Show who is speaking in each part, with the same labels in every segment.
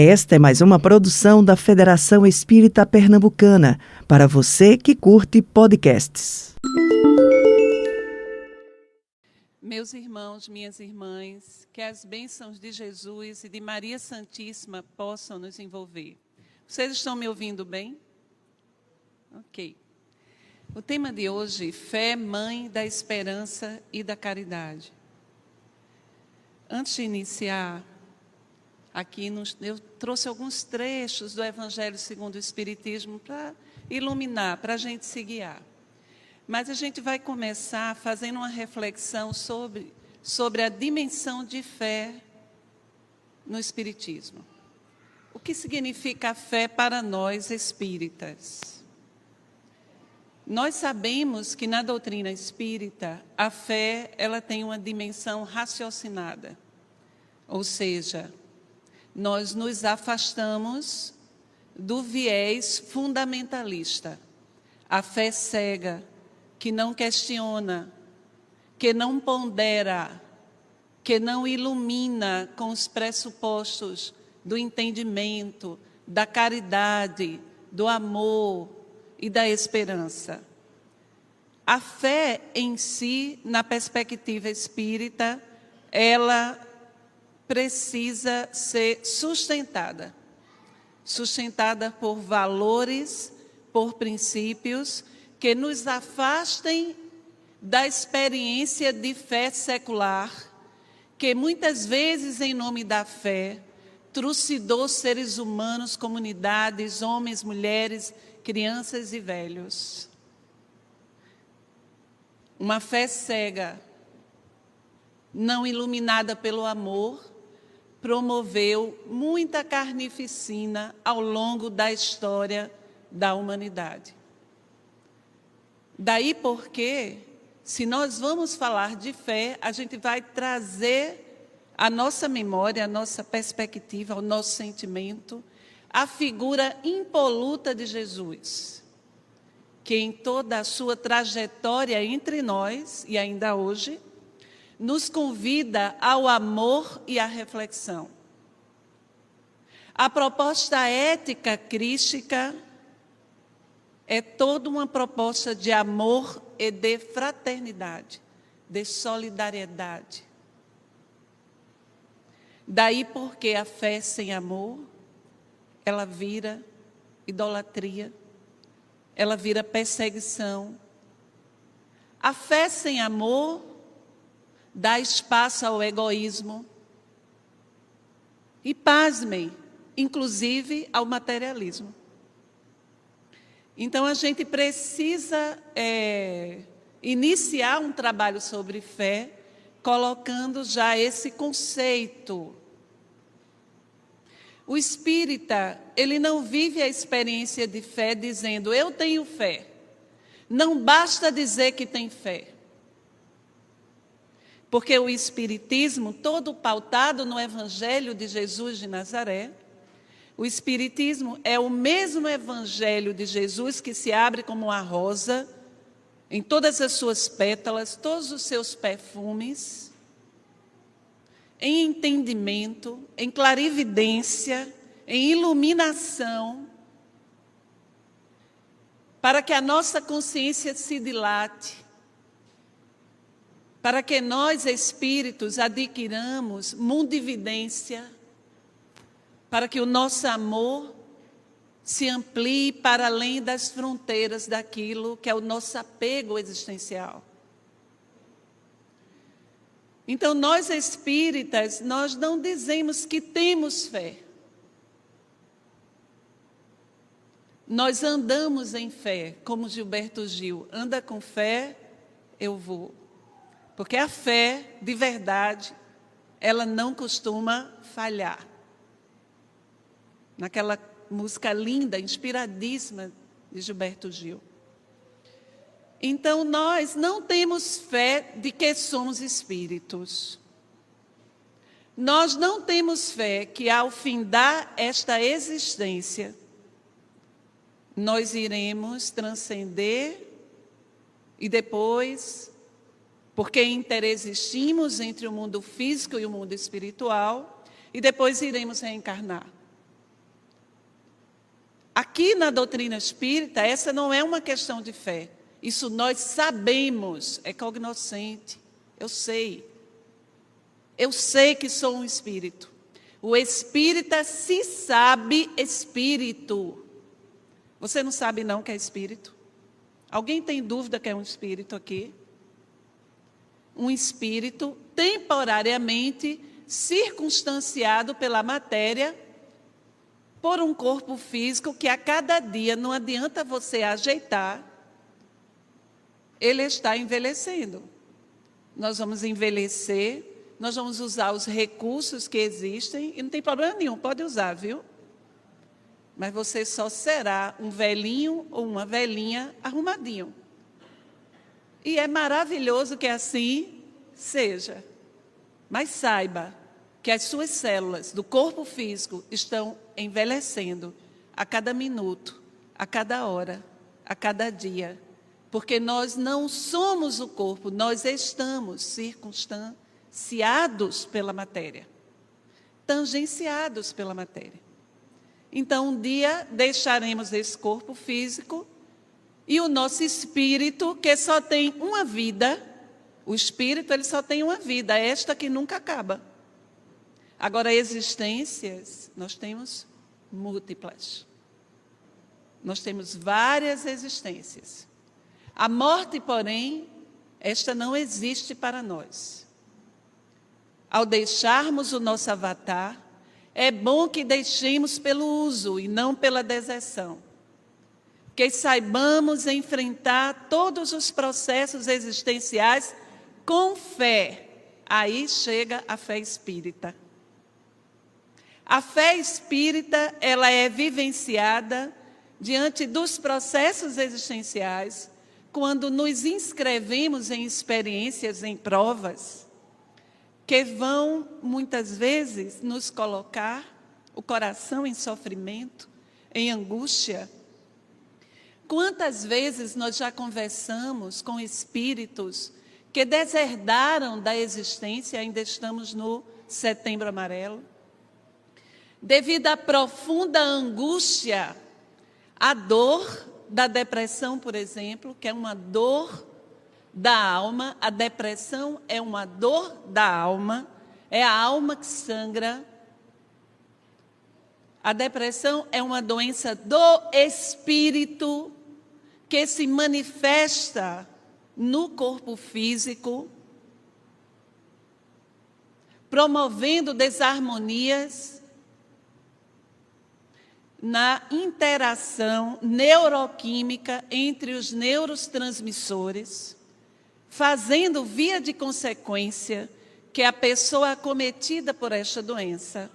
Speaker 1: Esta é mais uma produção da Federação Espírita Pernambucana, para você que curte podcasts.
Speaker 2: Meus irmãos, minhas irmãs, que as bênçãos de Jesus e de Maria Santíssima possam nos envolver. Vocês estão me ouvindo bem? Ok. O tema de hoje, fé, mãe da esperança e da caridade. Antes de iniciar, aqui eu trouxe alguns trechos do Evangelho segundo o Espiritismo para iluminar, para a gente se guiar. Mas a gente vai começar fazendo uma reflexão sobre a dimensão de fé no Espiritismo. O que significa a fé para nós espíritas? Nós sabemos que na doutrina espírita, a fé ela tem uma dimensão raciocinada. Ou seja, nós nos afastamos do viés fundamentalista. A fé cega, que não questiona, que não pondera, que não ilumina com os pressupostos do entendimento, da caridade, do amor e da esperança. A fé em si, na perspectiva espírita, ela precisa ser sustentada por valores, por princípios que nos afastem da experiência de fé secular, que muitas vezes, em nome da fé, trucidou seres humanos, comunidades, homens, mulheres, crianças e velhos. Uma fé cega, não iluminada pelo amor, promoveu muita carnificina ao longo da história da humanidade. Daí porque, se nós vamos falar de fé, a gente vai trazer à nossa memória, à nossa perspectiva, ao nosso sentimento, a figura impoluta de Jesus, que em toda a sua trajetória entre nós, e ainda hoje, nos convida ao amor e à reflexão. A proposta ética crística é toda uma proposta de amor e de fraternidade, de solidariedade. Daí porque a fé sem amor, ela vira idolatria, ela vira perseguição. A fé sem amor dá espaço ao egoísmo e, pasmem, inclusive ao materialismo. Então, a gente precisa iniciar um trabalho sobre fé, colocando já esse conceito. O espírita, ele não vive a experiência de fé dizendo, eu tenho fé. Não basta dizer que tem fé. Porque o espiritismo, todo pautado no Evangelho de Jesus de Nazaré, o espiritismo é o mesmo Evangelho de Jesus que se abre como uma rosa, em todas as suas pétalas, todos os seus perfumes, em entendimento, em clarividência, em iluminação, para que a nossa consciência se dilate, para que nós, espíritos, adquiramos mundividência, para que o nosso amor se amplie para além das fronteiras daquilo que é o nosso apego existencial. Então, nós espíritas, nós não dizemos que temos fé. Nós andamos em fé, como Gilberto Gil, anda com fé, eu vou. Porque a fé, de verdade, ela não costuma falhar. Naquela música linda, inspiradíssima de Gilberto Gil. Então, nós não temos fé de que somos espíritos. Nós não temos fé que, ao findar esta existência, nós iremos transcender e depois, porque interexistimos entre o mundo físico e o mundo espiritual, e depois iremos reencarnar. Aqui na doutrina espírita, essa não é uma questão de fé. Isso nós sabemos, é cognoscente. Eu sei. Eu sei que sou um espírito. O espírita se sabe espírito. Você não sabe não que é espírito? Alguém tem dúvida que é um espírito aqui? Um espírito temporariamente circunstanciado pela matéria por um corpo físico que a cada dia, não adianta você ajeitar, ele está envelhecendo. Nós vamos envelhecer, nós vamos usar os recursos que existem, e não tem problema nenhum, pode usar, viu? Mas você só será um velhinho ou uma velhinha arrumadinho. E é maravilhoso que assim seja. Mas saiba que as suas células do corpo físico estão envelhecendo a cada minuto, a cada hora, a cada dia. Porque nós não somos o corpo, nós estamos circunstanciados pela matéria, tangenciados pela matéria. Então, um dia deixaremos esse corpo físico e o nosso espírito, que só tem uma vida, o espírito ele só tem uma vida, esta que nunca acaba. Agora, existências, nós temos múltiplas. Nós temos várias existências. A morte, porém, esta não existe para nós. Ao deixarmos o nosso avatar, é bom que deixemos pelo uso e não pela deserção. Que saibamos enfrentar todos os processos existenciais com fé. Aí chega a fé espírita. A fé espírita, ela é vivenciada diante dos processos existenciais, quando nos inscrevemos em experiências, em provas, que vão, muitas vezes, nos colocar o coração em sofrimento, em angústia. Quantas vezes nós já conversamos com espíritos que deserdaram da existência, ainda estamos no Setembro Amarelo, devido à profunda angústia, a dor da depressão, por exemplo, que é uma dor da alma. A depressão é uma dor da alma, é a alma que sangra. A depressão é uma doença do espírito que se manifesta no corpo físico, promovendo desarmonias na interação neuroquímica entre os neurotransmissores, fazendo, via de consequência, que a pessoa acometida por esta doença,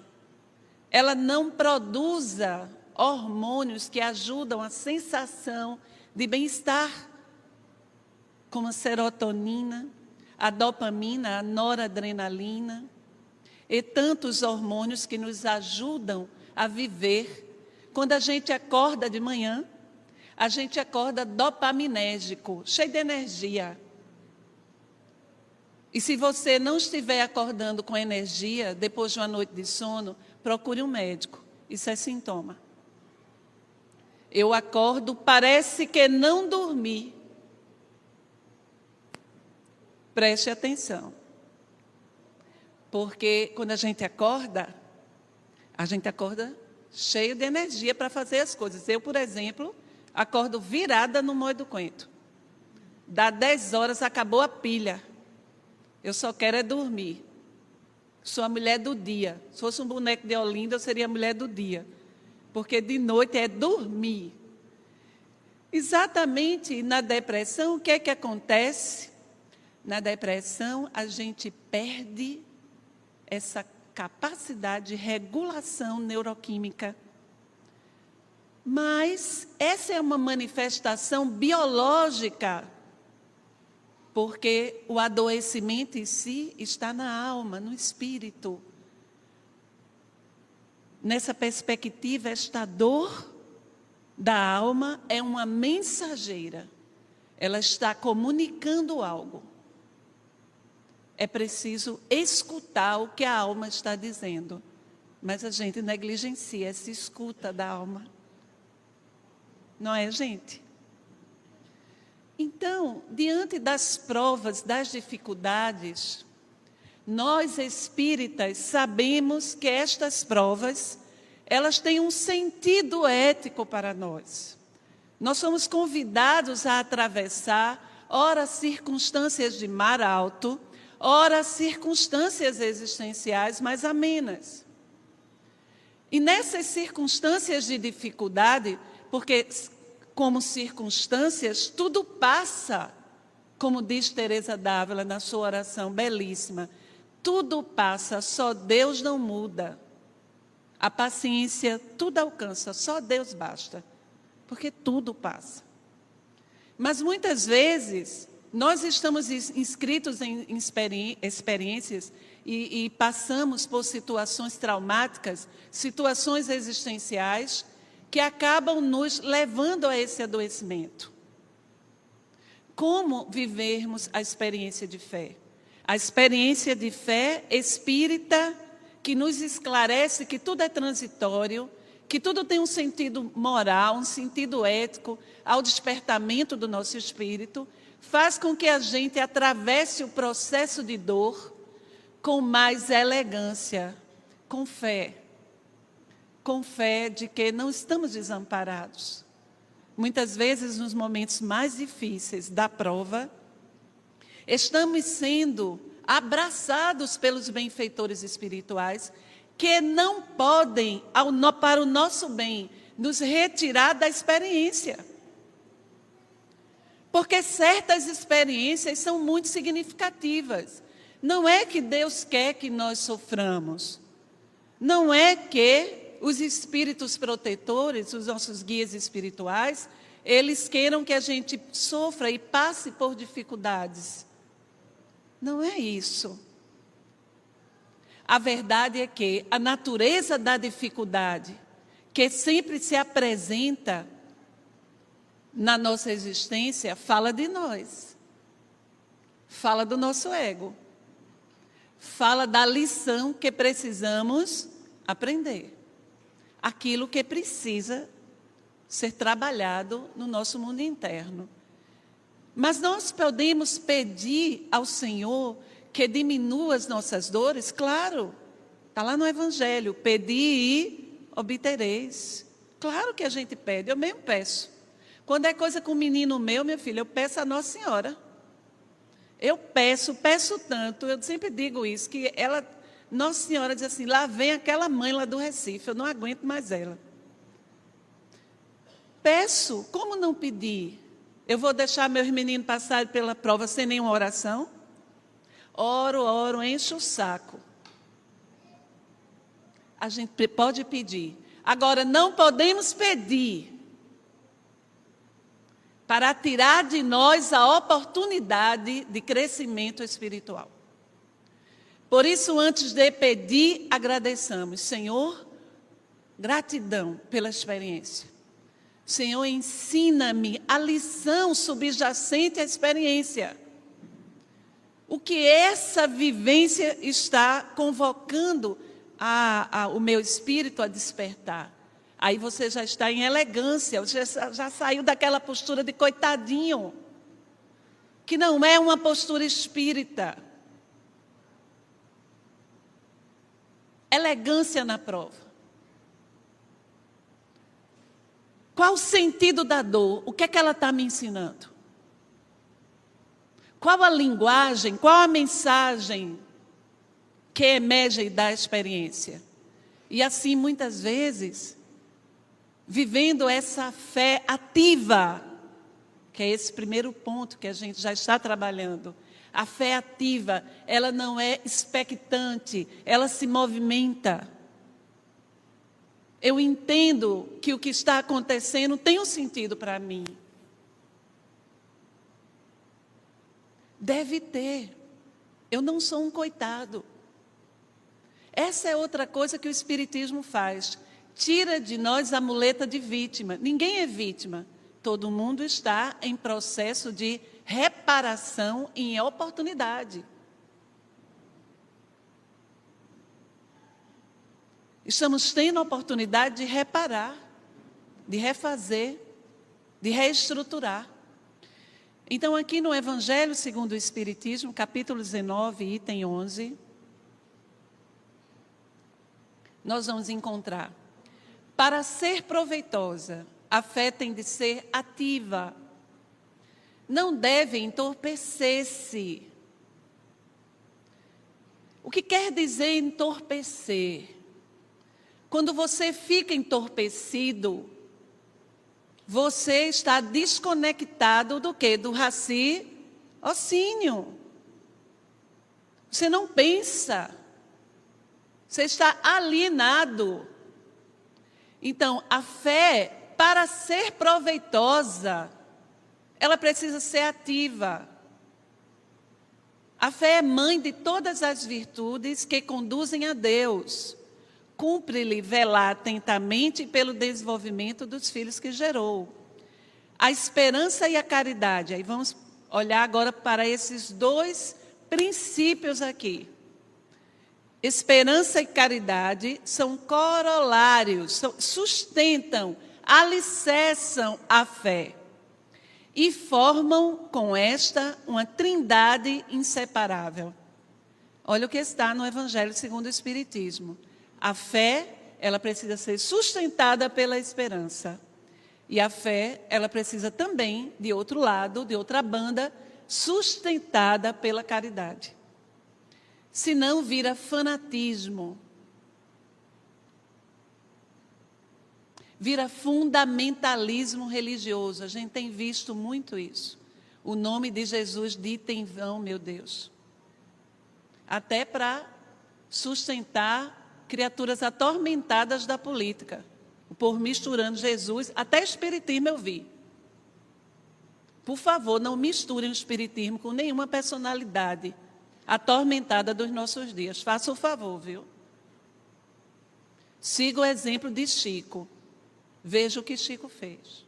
Speaker 2: ela não produza hormônios que ajudam a sensação de bem-estar, como a serotonina, a dopamina, a noradrenalina, e tantos hormônios que nos ajudam a viver. Quando a gente acorda de manhã, a gente acorda dopaminérgico, cheio de energia. E se você não estiver acordando com energia, depois de uma noite de sono, procure um médico. Isso é sintoma. Eu acordo, parece que não dormi. Preste atenção. Porque quando a gente acorda cheio de energia para fazer as coisas. Eu, por exemplo, acordo virada no moio do coentro. Dá 10 horas, acabou a pilha. Eu só quero é dormir. Sou a mulher do dia. Se fosse um boneco de Olinda, eu seria a mulher do dia. Porque de noite é dormir. Exatamente na depressão, o que é que acontece? Na depressão, a gente perde essa capacidade de regulação neuroquímica. Mas essa é uma manifestação biológica, porque o adoecimento em si está na alma, no espírito. Nessa perspectiva, esta dor da alma é uma mensageira. Ela está comunicando algo. É preciso escutar o que a alma está dizendo. Mas a gente negligencia essa escuta da alma. não é, gente? Então, diante das provas, das dificuldades, nós espíritas sabemos que estas provas, elas têm um sentido ético para nós. Nós somos convidados a atravessar, ora circunstâncias de mar alto, ora circunstâncias existenciais mais amenas. E nessas circunstâncias de dificuldade, porque como circunstâncias, tudo passa, como diz Teresa d'Ávila na sua oração belíssima, tudo passa, só Deus não muda. A paciência tudo alcança, só Deus basta, porque tudo passa. Mas muitas vezes nós estamos inscritos em experiências e passamos por situações traumáticas, situações existenciais, que acabam nos levando a esse adoecimento. Como vivermos a experiência de fé? A experiência de fé espírita que nos esclarece que tudo é transitório, que tudo tem um sentido moral, um sentido ético ao despertamento do nosso espírito, faz com que a gente atravesse o processo de dor com mais elegância, com fé de que não estamos desamparados. Muitas vezes, nos momentos mais difíceis da prova, estamos sendo abraçados pelos benfeitores espirituais que não podem, para o nosso bem, nos retirar da experiência. Porque certas experiências são muito significativas. Não é que Deus quer que nós soframos. Não é que os espíritos protetores, os nossos guias espirituais, eles queiram que a gente sofra e passe por dificuldades. Não é isso. A verdade é que a natureza da dificuldade, que sempre se apresenta na nossa existência, fala de nós. Fala do nosso ego. Fala da lição que precisamos aprender. Aquilo que precisa ser trabalhado no nosso mundo interno. Mas nós podemos pedir ao Senhor que diminua as nossas dores? Claro, está lá no Evangelho, pedi e obtereis. Claro que a gente pede, eu mesmo peço. Quando é coisa com um menino meu, minha filha, eu peço a Nossa Senhora. Eu peço tanto, eu sempre digo isso, que ela... Nossa Senhora diz assim, lá vem aquela mãe lá do Recife, eu não aguento mais ela. Peço, como não pedir? Eu vou deixar meus meninos passarem pela prova sem nenhuma oração? Oro, encho o saco. A gente pode pedir. Agora, não podemos pedir para tirar de nós a oportunidade de crescimento espiritual. Por isso, antes de pedir, agradeçamos. Senhor, gratidão pela experiência. Senhor, ensina-me a lição subjacente à experiência. O que essa vivência está convocando o meu espírito a despertar. Aí você já está em elegância, você já saiu daquela postura de coitadinho, que não é uma postura espírita. Elegância na prova. Qual o sentido da dor? O que é que ela está me ensinando? Qual a linguagem, qual a mensagem que emerge da experiência? E assim, muitas vezes, vivendo essa fé ativa, que é esse primeiro ponto que a gente já está trabalhando. A fé ativa, ela não é expectante, ela se movimenta. Eu entendo que o que está acontecendo tem um sentido para mim. Deve ter. Eu não sou um coitado. Essa é outra coisa que o Espiritismo faz. Tira de nós a muleta de vítima. Ninguém é vítima. Todo mundo está em processo de reparação em oportunidade. Estamos tendo a oportunidade de reparar, de refazer. de reestruturar. Então, aqui no Evangelho segundo o Espiritismo, capítulo 19, item 11, nós vamos encontrar: para ser proveitosa, a fé tem de ser ativa. Não deve entorpecer-se. O que quer dizer entorpecer? Quando você fica entorpecido, você está desconectado do quê? Do raciocínio. Você não pensa. Você está alienado. Então, a fé, para ser proveitosa, ela precisa ser ativa. A fé é mãe de todas as virtudes que conduzem a Deus. Cumpre-lhe velar atentamente pelo desenvolvimento dos filhos que gerou. A esperança e a caridade. Aí vamos olhar agora para esses dois princípios aqui. Esperança e caridade são corolários, sustentam, alicerçam a fé. E formam com esta uma trindade inseparável. Olha o que está no Evangelho segundo o Espiritismo. A fé, ela precisa ser sustentada pela esperança. E a fé, ela precisa também, de outro lado, de outra banda, sustentada pela caridade. Senão vira fanatismo. Vira fundamentalismo religioso. A gente tem visto muito isso. O nome de Jesus dito em vão, meu Deus. Até para sustentar criaturas atormentadas da política. Por misturando Jesus, até espiritismo eu vi. Por favor, não misturem o espiritismo com nenhuma personalidade atormentada dos nossos dias. Faça o favor, viu? Siga o exemplo de Chico. Veja o que Chico fez.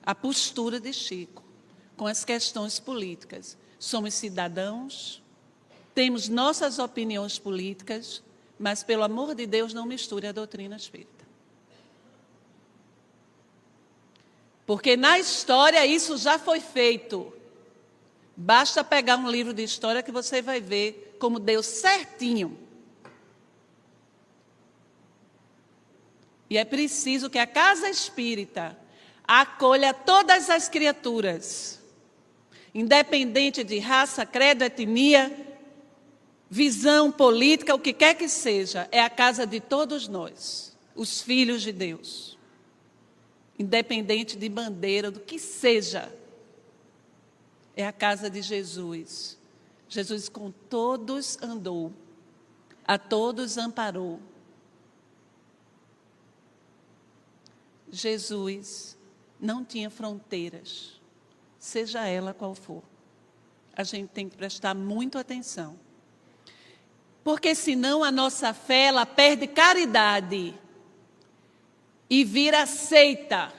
Speaker 2: A postura de Chico com as questões políticas. Somos cidadãos, temos nossas opiniões políticas, mas, pelo amor de Deus, não misture a doutrina espírita. Porque na história isso já foi feito. Basta pegar um livro de história que você vai ver como deu certinho. E é preciso que a casa espírita acolha todas as criaturas, independente de raça, credo, etnia, visão política, o que quer que seja. É a casa de todos nós, os filhos de Deus. Independente de bandeira, do que seja. É a casa de Jesus. Jesus com todos andou, a todos amparou. Jesus não tinha fronteiras, seja ela qual for. A gente tem que prestar muito atenção. Porque senão a nossa fé, ela perde caridade e vira seita.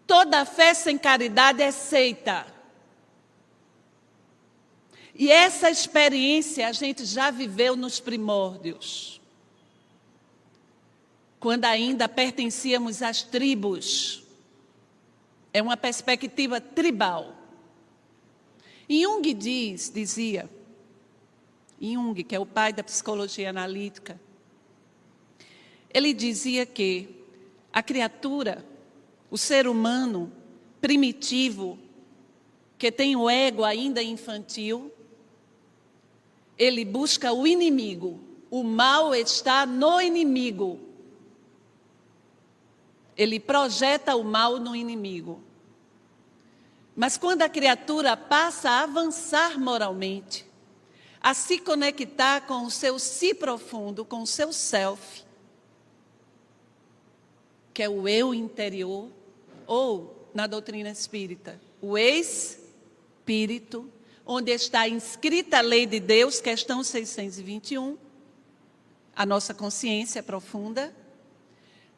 Speaker 2: Toda fé sem caridade é seita. E essa experiência a gente já viveu nos primórdios. Quando ainda pertencíamos às tribos. É uma perspectiva tribal. E Jung dizia, Jung, que é o pai da psicologia analítica, ele dizia que a criatura, o ser humano primitivo, que tem o ego ainda infantil, ele busca o inimigo. O mal está no inimigo. Ele projeta o mal no inimigo. Mas quando a criatura passa a avançar moralmente, a se conectar com o seu si profundo, com o seu self, que é o eu interior, ou, na doutrina espírita, o espírito, onde está inscrita a lei de Deus, questão 621, a nossa consciência profunda.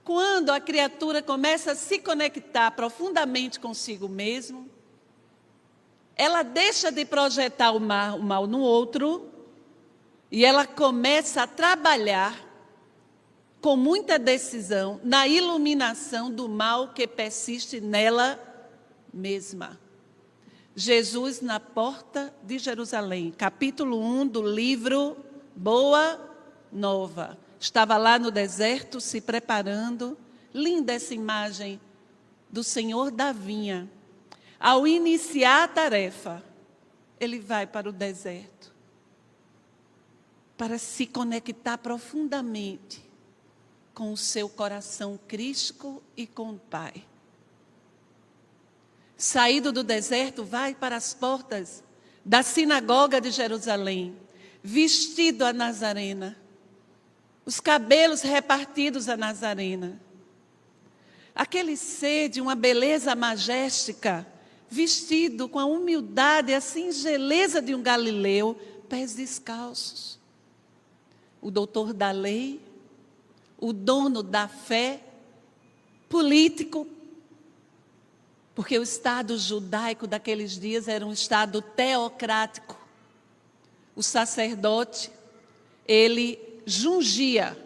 Speaker 2: Quando a criatura começa a se conectar profundamente consigo mesmo, ela deixa de projetar o mal no outro e ela começa a trabalhar com muita decisão, na iluminação do mal que persiste nela mesma. Jesus na porta de Jerusalém, capítulo 1 do livro Boa Nova. Estava lá no deserto se preparando. Linda essa imagem do Senhor da vinha. Ao iniciar a tarefa, ele vai para o deserto para se conectar profundamente com o seu coração crístico e com o Pai. Saído do deserto, vai para as portas da sinagoga de Jerusalém, vestido a Nazarena, os cabelos repartidos a Nazarena. Aquele ser de uma beleza magéstica, vestido com a humildade e a singeleza de um galileu, pés descalços. O doutor da lei, o dono da fé, político, porque o Estado judaico daqueles dias era um Estado teocrático. O sacerdote, ele jungia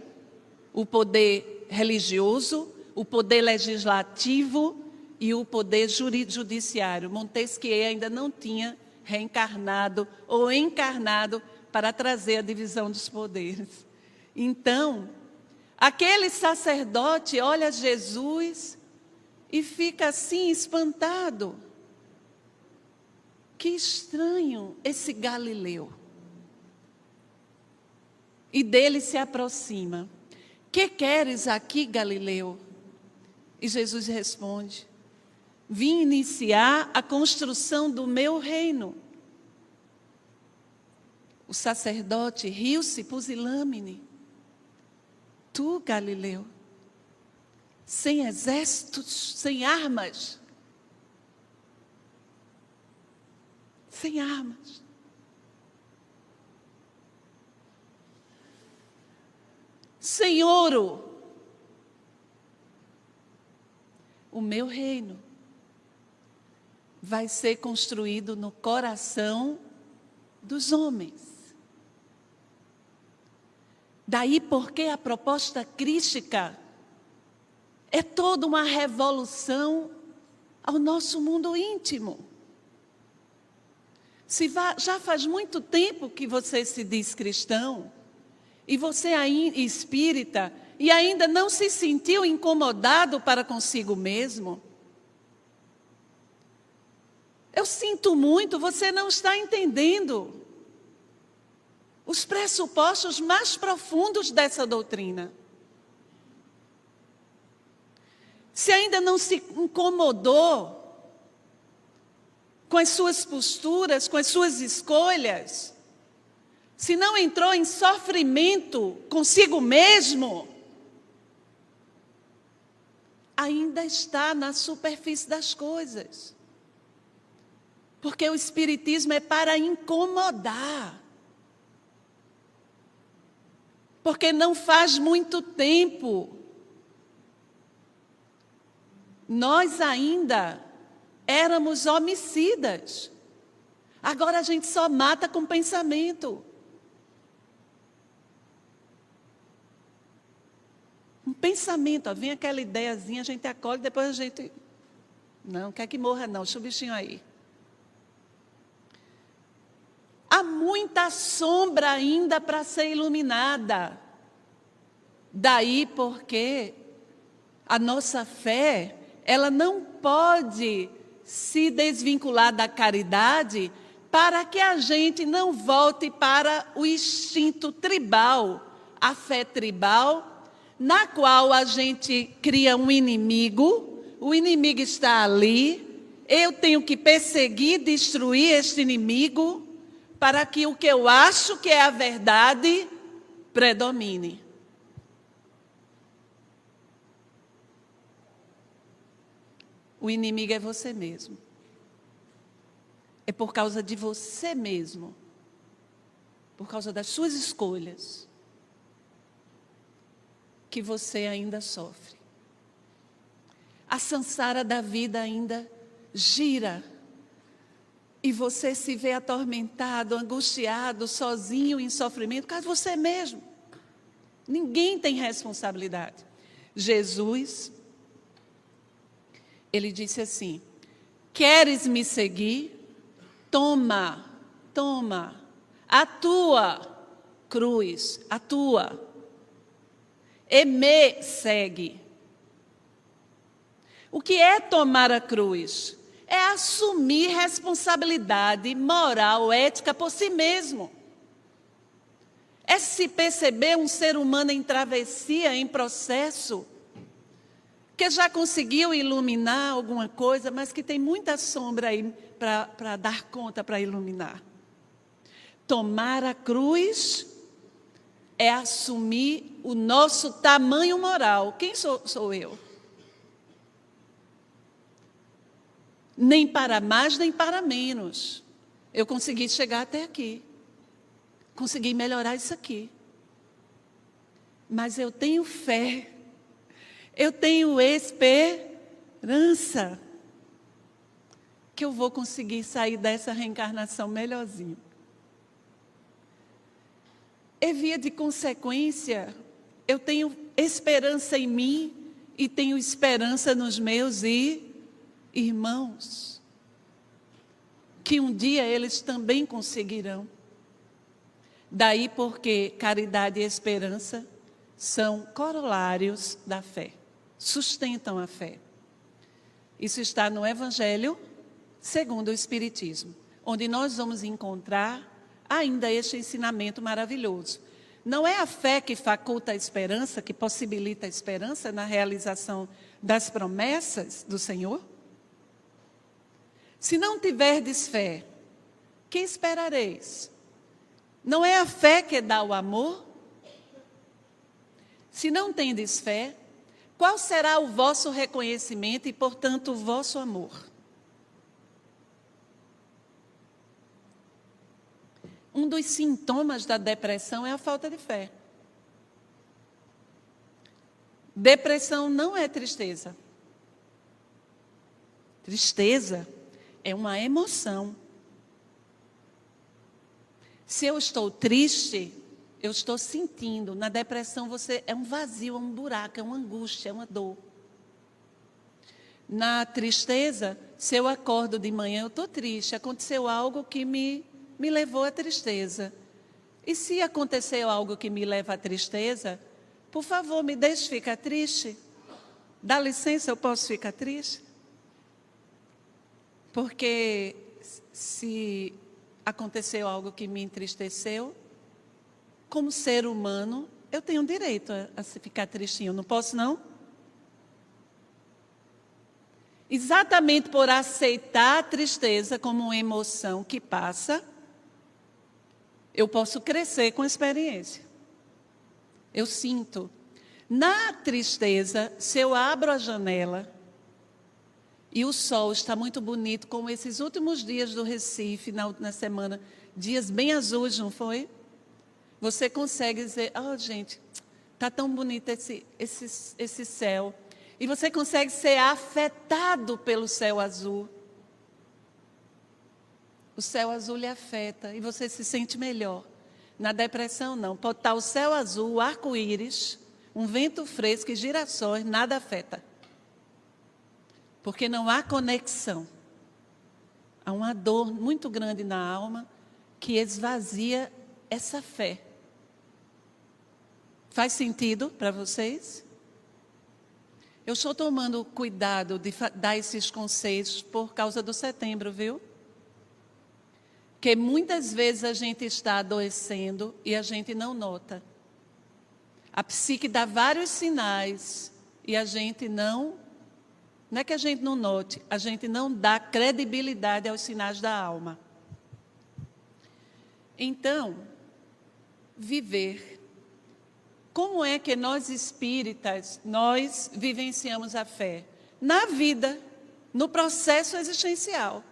Speaker 2: o poder religioso, o poder legislativo e o poder judiciário. Montesquieu ainda não tinha reencarnado ou encarnado para trazer a divisão dos poderes. Então, aquele sacerdote olha Jesus e fica assim espantado. Que estranho esse galileu. E dele se aproxima. Que queres aqui, Galileu? E Jesus responde: vim iniciar a construção do meu reino. O sacerdote riu-se pusilânime. Tu, Galileu, sem exércitos, sem armas. Sem armas. Sem ouro. O meu reino vai ser construído no coração dos homens. Daí porque a proposta crística é toda uma revolução ao nosso mundo íntimo. Já faz muito tempo que você se diz cristão, e você ainda espírita, e ainda não se sentiu incomodado para consigo mesmo, eu sinto muito, você não está entendendo os pressupostos mais profundos dessa doutrina. Se ainda não se incomodou com as suas posturas, com as suas escolhas, se não entrou em sofrimento consigo mesmo, ainda está na superfície das coisas. Porque o Espiritismo é para incomodar. Porque não faz muito tempo nós ainda éramos homicidas. Agora a gente só mata com pensamento. Um pensamento, ó, vem aquela ideiazinha, a gente acolhe, depois a gente... Não quer que morra não, deixa o bichinho aí. Há muita sombra ainda para ser iluminada. Daí porque a nossa fé, ela não pode se desvincular da caridade para que a gente não volte para o instinto tribal, a fé tribal, na qual a gente cria um inimigo, o inimigo está ali, eu tenho que perseguir, destruir este inimigo, para que o que eu acho que é a verdade predomine. O inimigo é você mesmo. É por causa de você mesmo. Por causa das suas escolhas. Que você ainda sofre. A sansara da vida ainda gira. E você se vê atormentado, angustiado, sozinho, em sofrimento, por causa de você mesmo. Ninguém tem responsabilidade. Jesus, ele disse assim: queres me seguir? Toma a tua cruz, a tua, e me segue. O que é tomar a cruz? É assumir responsabilidade moral, ética por si mesmo. É se perceber um ser humano em travessia, em processo, que já conseguiu iluminar alguma coisa, mas que tem muita sombra aí para dar conta, para iluminar. Tomar a cruz é assumir o nosso tamanho moral. Quem sou eu? Nem para mais, nem para menos. Eu consegui chegar até aqui. Consegui melhorar isso aqui. Mas eu tenho fé. Eu tenho esperança que eu vou conseguir sair dessa reencarnação melhorzinho. E via de consequência, eu tenho esperança em mim e tenho esperança nos meus irmãos, que um dia eles também conseguirão. Daí porque caridade e esperança são corolários da fé, sustentam a fé. Isso está no Evangelho segundo o Espiritismo, onde nós vamos encontrar ainda este ensinamento maravilhoso. Não é a fé que faculta a esperança, que possibilita a esperança na realização das promessas do Senhor? Se não tiverdes fé, que esperareis? Não é a fé que dá o amor? Se não tendes fé, qual será o vosso reconhecimento e, portanto, o vosso amor? Um dos sintomas da depressão é a falta de fé. Depressão não é tristeza. Tristeza é uma emoção. Se eu estou triste, eu estou sentindo. Na depressão você é um vazio, é um buraco, é uma angústia, é uma dor. Na tristeza, se eu acordo de manhã, eu estou triste. Aconteceu algo que me levou à tristeza. E se aconteceu algo que me leva à tristeza, por favor, me deixe ficar triste. Dá licença, eu posso ficar triste? Porque se aconteceu algo que me entristeceu, como ser humano, eu tenho direito a ficar tristinho, não posso não? Exatamente por aceitar a tristeza como uma emoção que passa, eu posso crescer com a experiência. Eu sinto. Na tristeza, se eu abro a janela e o sol está muito bonito, como esses últimos dias do Recife, na semana, dias bem azuis, não foi? Você consegue dizer, gente, está tão bonito esse céu. E você consegue ser afetado pelo céu azul. O céu azul lhe afeta e você se sente melhor. Na depressão, não. Pode estar o céu azul, o arco-íris, um vento fresco e girassóis, nada afeta. Porque não há conexão. Há uma dor muito grande na alma que esvazia essa fé. Faz sentido para vocês? Eu estou tomando cuidado de dar esses conselhos por causa do setembro, viu? Porque muitas vezes a gente está adoecendo e a gente não nota. A psique dá vários sinais e a gente não é que a gente não note, a gente não dá credibilidade aos sinais da alma. Então, viver. Como é que nós espíritas, nós vivenciamos a fé? Na vida, no processo existencial.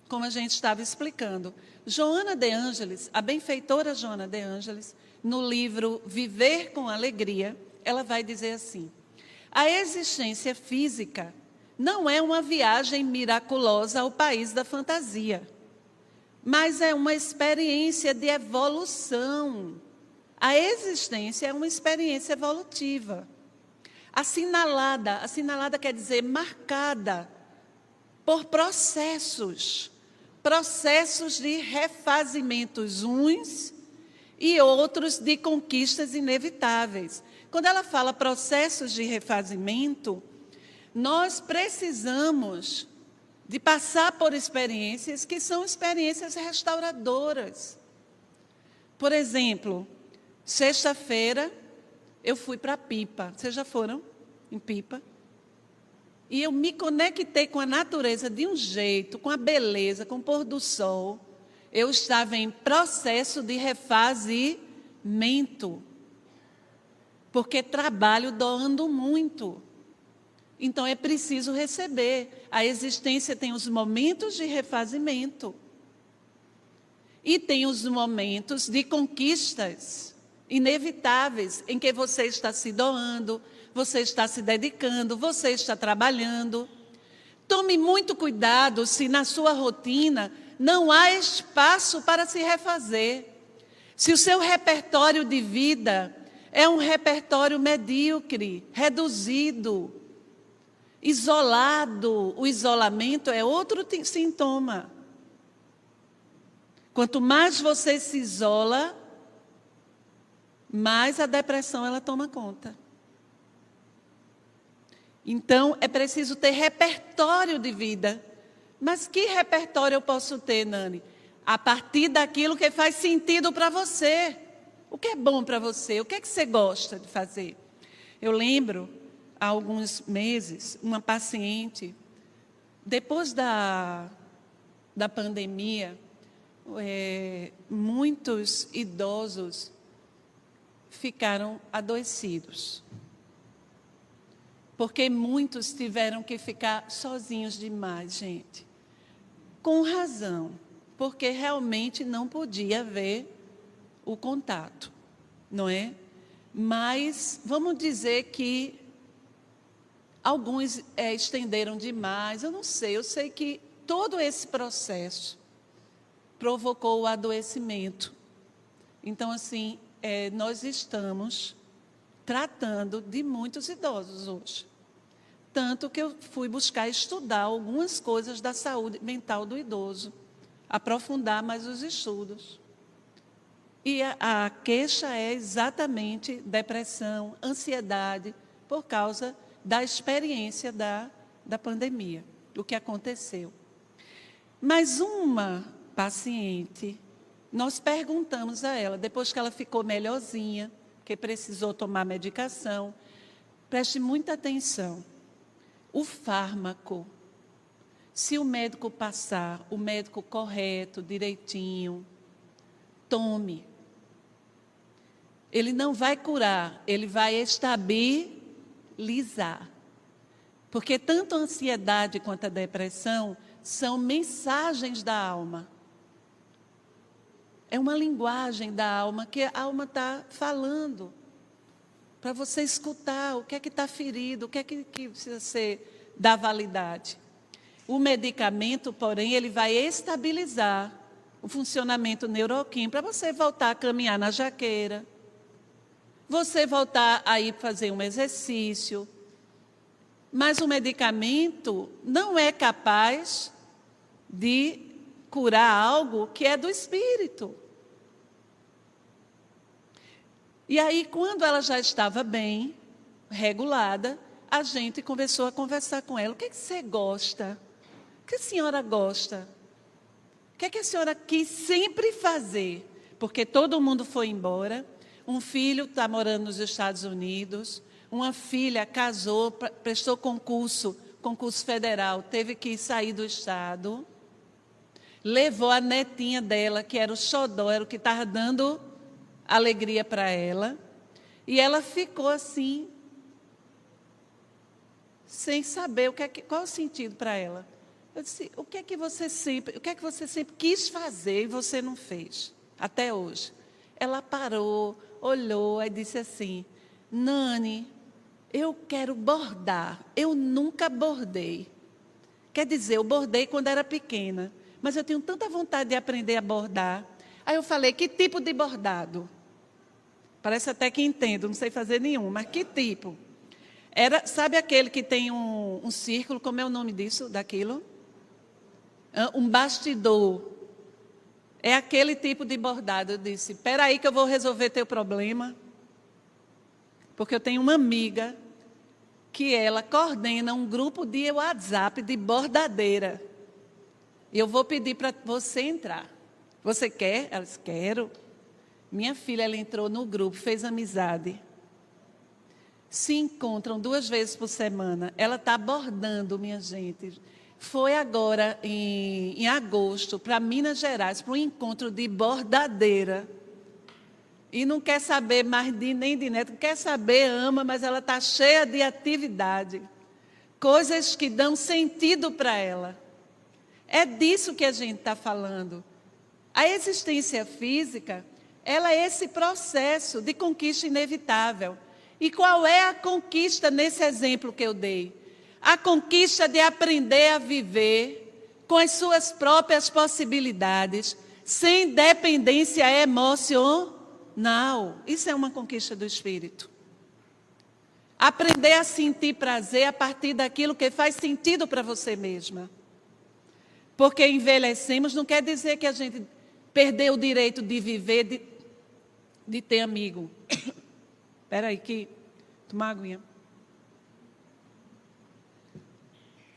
Speaker 2: Como a gente estava explicando. Joana de Ângeles, a benfeitora Joana de Ângeles, no livro Viver com Alegria, ela vai dizer assim: a existência física não é uma viagem miraculosa ao país da fantasia, mas é uma experiência de evolução A existência é uma experiência evolutiva. Assinalada quer dizer marcada por processos de refazimentos uns e outros de conquistas inevitáveis. Quando ela fala processos de refazimento, nós precisamos de passar por experiências que são experiências restauradoras. Por exemplo, sexta-feira eu fui para Pipa. Vocês já foram em Pipa? E eu me conectei com a natureza de um jeito, com a beleza, com o pôr do sol. Eu estava em processo de refazimento, porque trabalho doando muito. Então, é preciso receber. A existência tem os momentos de refazimento. E tem os momentos de conquistas inevitáveis, em que você está se doando, você está se dedicando, você está trabalhando. Tome muito cuidado se na sua rotina não há espaço para se refazer. Se o seu repertório de vida é um repertório medíocre, reduzido, isolado, o isolamento é outro sintoma. Quanto mais você se isola, mais a depressão ela toma conta. Então, é preciso ter repertório de vida. Mas que repertório eu posso ter, Nani? A partir daquilo que faz sentido para você. O que é bom para você? O que é que você gosta de fazer? Eu lembro, há alguns meses, uma paciente, depois da pandemia, muitos idosos ficaram adoecidos. Porque muitos tiveram que ficar sozinhos demais, gente. Com razão, porque realmente não podia haver o contato, não é? Mas vamos dizer que alguns estenderam demais, eu não sei. Eu sei que todo esse processo provocou o adoecimento. Então, assim, nós estamos tratando de muitos idosos hoje. Tanto que eu fui buscar estudar algumas coisas da saúde mental do idoso, aprofundar mais os estudos. E a queixa é exatamente depressão, ansiedade, por causa da experiência da pandemia, o que aconteceu. Mas uma paciente, nós perguntamos a ela, depois que ela ficou melhorzinha, que precisou tomar medicação, preste muita atenção. O fármaco, se o médico passar, o médico correto, direitinho, tome. Ele não vai curar, ele vai estabilizar. Porque tanto a ansiedade quanto a depressão são mensagens da alma. É uma linguagem da alma que a alma está falando para você escutar o que é que está ferido, o que é que precisa ser da validade. O medicamento, porém, ele vai estabilizar o funcionamento neuroquímico para você voltar a caminhar na jaqueira, você voltar a ir fazer um exercício. Mas o medicamento não é capaz de curar algo que é do espírito. E aí, quando ela já estava bem, regulada, a gente começou a conversar com ela. O que é que você gosta? O que a senhora gosta? O que é que a senhora quis sempre fazer? Porque todo mundo foi embora. Um filho está morando nos Estados Unidos. Uma filha casou, prestou concurso federal, teve que sair do estado. Levou a netinha dela, que era o xodó, era o que estava dando alegria para ela. E ela ficou assim, sem saber qual o sentido para ela. Eu disse, o que é que você sempre quis fazer e você não fez, até hoje? Ela parou, olhou e disse assim, Nani, eu quero bordar, eu nunca bordei. Quer dizer, eu bordei quando era pequena, mas eu tenho tanta vontade de aprender a bordar. Aí eu falei, que tipo de bordado? Parece até que entendo, não sei fazer nenhum, mas que tipo? Era, sabe aquele que tem um círculo, como é o nome disso, daquilo? Um bastidor. É aquele tipo de bordado. Eu disse, espera aí que eu vou resolver teu problema. Porque eu tenho uma amiga que ela coordena um grupo de WhatsApp de bordadeira. E eu vou pedir para você entrar. Você quer? Ela disse, quero. Minha filha, ela entrou no grupo, fez amizade. Se encontram 2 vezes por semana. Ela está bordando, minha gente. Foi agora, em agosto, para Minas Gerais, para um encontro de bordadeira. E não quer saber mais nem de neto, quer saber, ama, mas ela está cheia de atividade. Coisas que dão sentido para ela. É disso que a gente está falando. A existência física, ela é esse processo de conquista inevitável. E qual é a conquista nesse exemplo que eu dei? A conquista de aprender a viver com as suas próprias possibilidades, sem dependência emocional. Isso é uma conquista do espírito. Aprender a sentir prazer a partir daquilo que faz sentido para você mesma. Porque envelhecemos não quer dizer que a gente perdeu o direito de viver, de ter amigo. Espera aí, que tomar aguinha.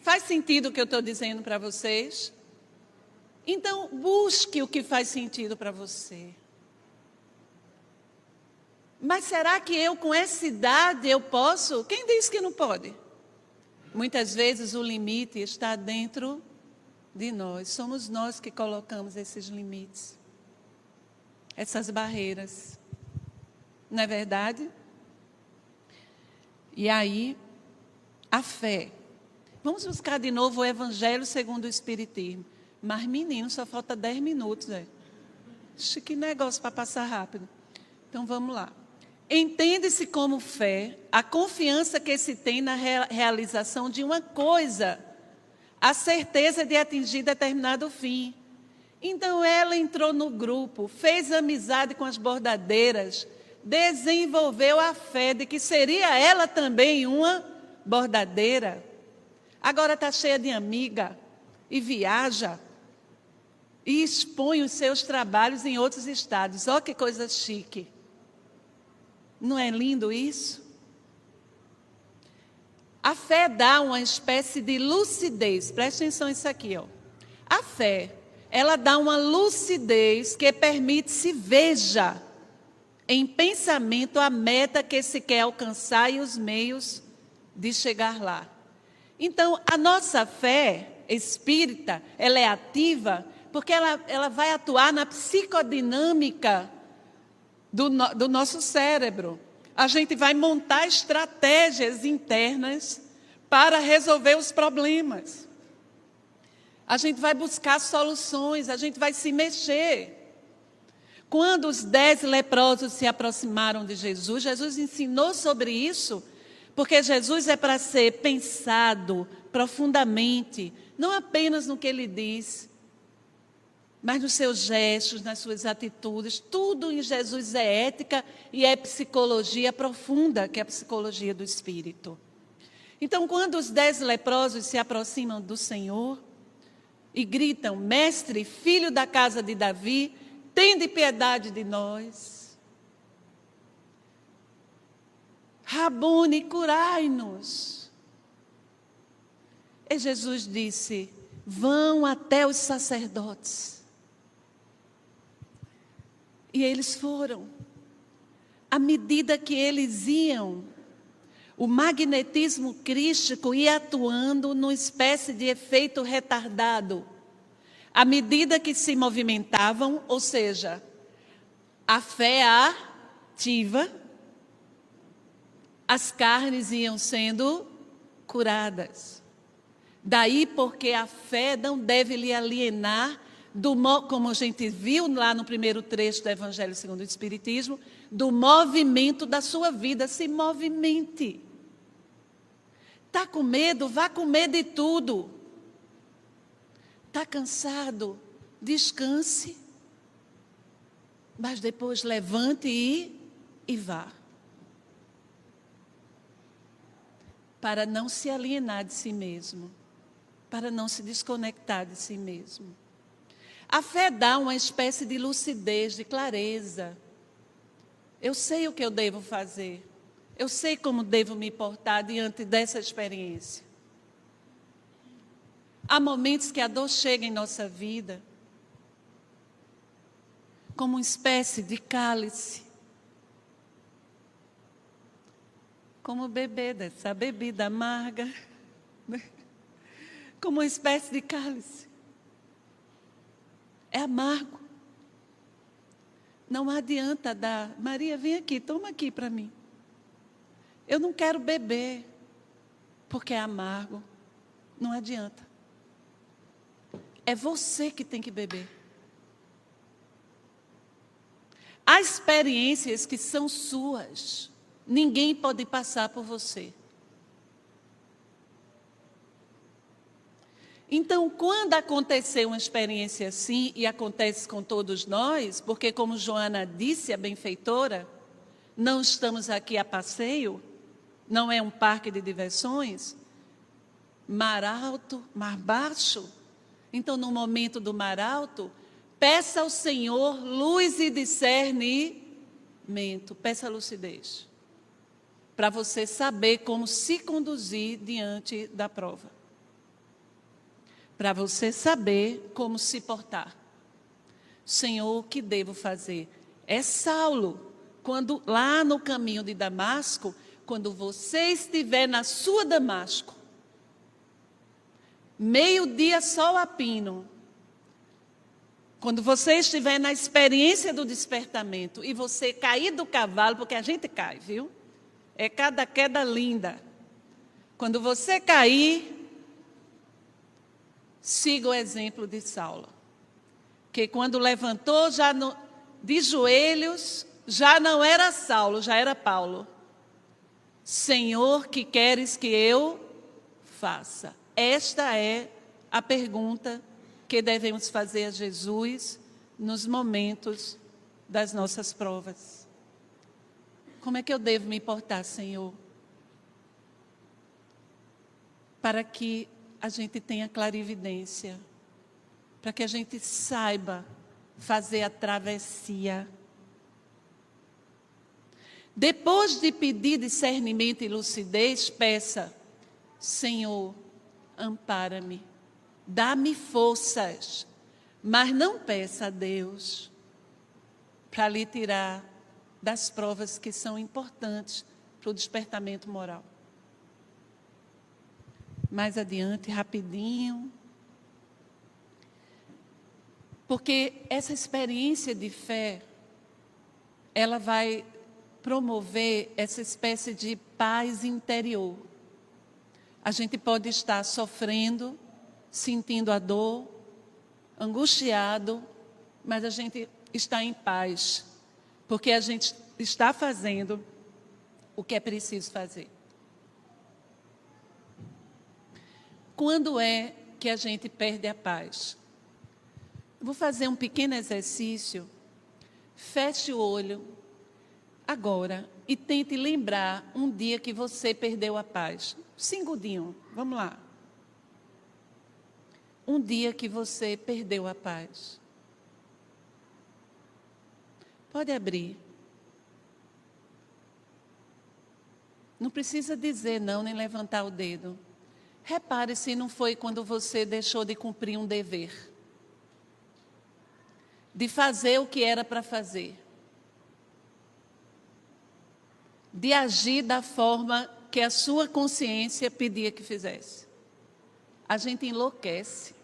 Speaker 2: Faz sentido o que eu estou dizendo para vocês? Então, busque o que faz sentido para você. Mas será que eu, com essa idade, eu posso? Quem diz que não pode? Muitas vezes o limite está dentro de nós. Somos nós que colocamos esses limites, essas barreiras. Não é verdade? E aí, a fé. Vamos buscar de novo o Evangelho segundo o Espiritismo. Mas, menino, só falta 10 minutos. Que negócio para passar rápido. Então, vamos lá. Entende-se como fé a confiança que se tem na realização de uma coisa, a certeza de atingir determinado fim. Então, ela entrou no grupo, fez amizade com as bordadeiras, desenvolveu a fé de que seria ela também uma bordadeira. Agora está cheia de amiga e viaja e expõe os seus trabalhos em outros estados. Olha que coisa chique. Não é lindo isso? A fé dá uma espécie de lucidez. Preste atenção nisso aqui, ó. A fé, ela dá uma lucidez que permite se veja em pensamento a meta que se quer alcançar e os meios de chegar lá. Então, a nossa fé espírita, ela é ativa porque ela vai atuar na psicodinâmica do nosso cérebro. A gente vai montar estratégias internas para resolver os problemas. A gente vai buscar soluções, a gente vai se mexer. Quando os 10 leprosos se aproximaram de Jesus, Jesus ensinou sobre isso, porque Jesus é para ser pensado profundamente, não apenas no que ele diz, mas nos seus gestos, nas suas atitudes. Tudo em Jesus é ética e é psicologia profunda, que é a psicologia do Espírito. Então, quando os 10 leprosos se aproximam do Senhor e gritam, Mestre, filho da casa de Davi, tende piedade de nós. Rabone, curai-nos. E Jesus disse, vão até os sacerdotes. E eles foram. À medida que eles iam, o magnetismo crístico ia atuando numa espécie de efeito retardado. À medida que se movimentavam, ou seja, a fé ativa, as carnes iam sendo curadas. Daí porque a fé não deve lhe alienar, como a gente viu lá no primeiro trecho do Evangelho segundo o Espiritismo, do movimento da sua vida. Se movimente. Está com medo? Vá com medo de tudo. Está cansado? Descanse. Mas depois levante e vá. Para não se alienar de si mesmo, para não se desconectar de si mesmo. A fé dá uma espécie de lucidez, de clareza. Eu sei o que eu devo fazer. Eu sei como devo me portar diante dessa experiência. Há momentos que a dor chega em nossa vida como uma espécie de cálice. Como beber dessa bebida amarga. Como uma espécie de cálice. É amargo. Não adianta dar. Maria, vem aqui, toma aqui para mim. Eu não quero beber, porque é amargo. Não adianta. É você que tem que beber. Há experiências que são suas. Ninguém pode passar por você. Então, quando acontecer uma experiência assim, e acontece com todos nós, porque como Joana disse, a benfeitora, não estamos aqui a passeio, não é um parque de diversões, mar alto, mar baixo. Então, no momento do mar alto, peça ao Senhor luz e discernimento, peça lucidez, para você saber como se conduzir diante da prova. Para você saber como se portar. Senhor, o que devo fazer? É Saulo, quando lá no caminho de Damasco, quando você estiver na sua Damasco, meio-dia sol a pino, quando você estiver na experiência do despertamento e você cair do cavalo, porque a gente cai, viu? É cada queda linda. Quando você cair, siga o exemplo de Saulo, que quando levantou de joelhos, já não era Saulo, já era Paulo. Senhor, que queres que eu faça? Esta é a pergunta que devemos fazer a Jesus nos momentos das nossas provas. Como é que eu devo me portar, Senhor? Para que a gente tenha clarividência, para que a gente saiba fazer a travessia. Depois de pedir discernimento e lucidez, peça, Senhor, ampara-me, dá-me forças, mas não peça a Deus para lhe tirar das provas que são importantes para o despertamento moral. Mais adiante, rapidinho. Porque essa experiência de fé, ela vai promover essa espécie de paz interior. A gente pode estar sofrendo, sentindo a dor, angustiado, mas a gente está em paz, porque a gente está fazendo o que é preciso fazer. Quando é que a gente perde a paz? Vou fazer um pequeno exercício. Feche o olho agora e tente lembrar um dia que você perdeu a paz. Segundinho, vamos lá. Um dia que você perdeu a paz. Pode abrir. Não precisa dizer não, nem levantar o dedo. Repare se não foi quando você deixou de cumprir um dever. De fazer o que era para fazer. De agir da forma que a sua consciência pedia que fizesse. A gente enlouquece.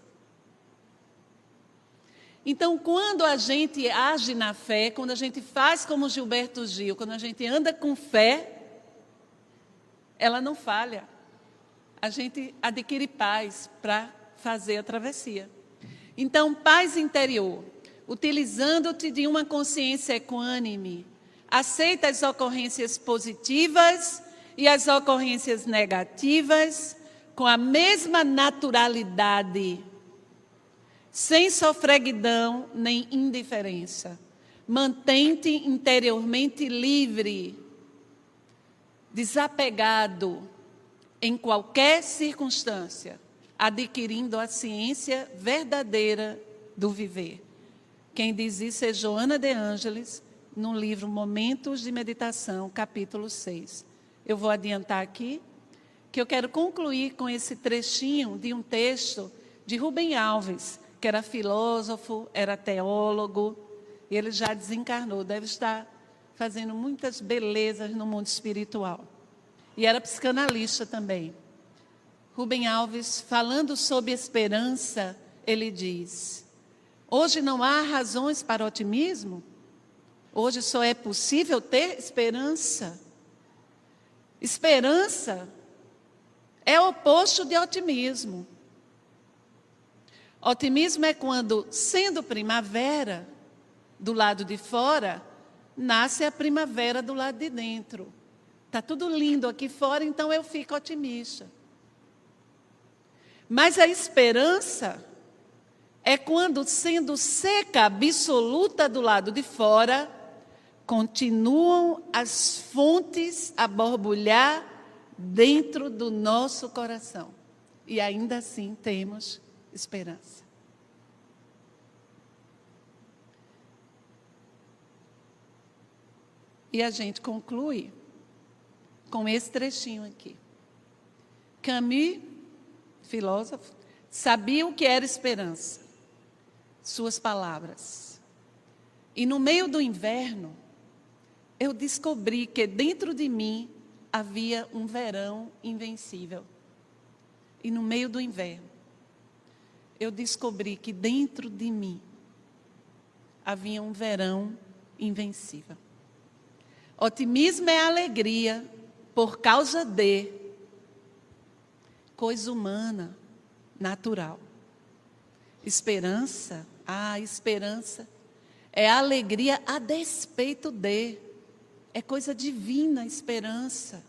Speaker 2: Então, quando a gente age na fé, quando a gente faz como Gilberto Gil, quando a gente anda com fé, ela não falha. A gente adquire paz para fazer a travessia. Então, paz interior, utilizando-te de uma consciência equânime, aceita as ocorrências positivas e as ocorrências negativas com a mesma naturalidade, sem sofreguidão nem indiferença. Mantém-te interiormente livre, desapegado em qualquer circunstância, adquirindo a ciência verdadeira do viver. Quem diz isso é Joana de Ângeles, no livro Momentos de Meditação, capítulo 6. Eu vou adiantar aqui, que eu quero concluir com esse trechinho de um texto de Rubem Alves, que era filósofo, era teólogo, e ele já desencarnou, deve estar fazendo muitas belezas no mundo espiritual. E era psicanalista também. Rubem Alves, falando sobre esperança, ele diz: hoje não há razões para otimismo? Hoje só é possível ter esperança. Esperança é o oposto de otimismo. Otimismo é quando, sendo primavera do lado de fora, nasce a primavera do lado de dentro. Está tudo lindo aqui fora, então eu fico otimista. Mas a esperança é quando, sendo seca absoluta do lado de fora, continuam as fontes a borbulhar dentro do nosso coração. E ainda assim temos esperança. E a gente conclui com esse trechinho aqui. Camus, filósofo, sabia o que era esperança. Suas palavras. E no meio do inverno, eu descobri que dentro de mim havia um verão invencível. E no meio do inverno, eu descobri que dentro de mim havia um verão invencível. Otimismo é alegria por causa de coisa humana, natural. Esperança, esperança é alegria a despeito de. É coisa divina a esperança.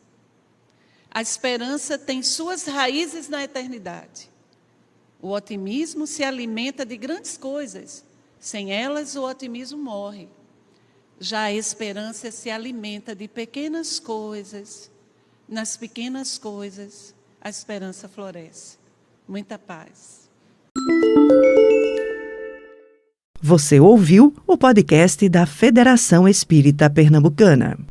Speaker 2: A esperança tem suas raízes na eternidade. O otimismo se alimenta de grandes coisas. Sem elas, o otimismo morre. Já a esperança se alimenta de pequenas coisas. Nas pequenas coisas, a esperança floresce. Muita paz.
Speaker 1: Você ouviu o podcast da Federação Espírita Pernambucana.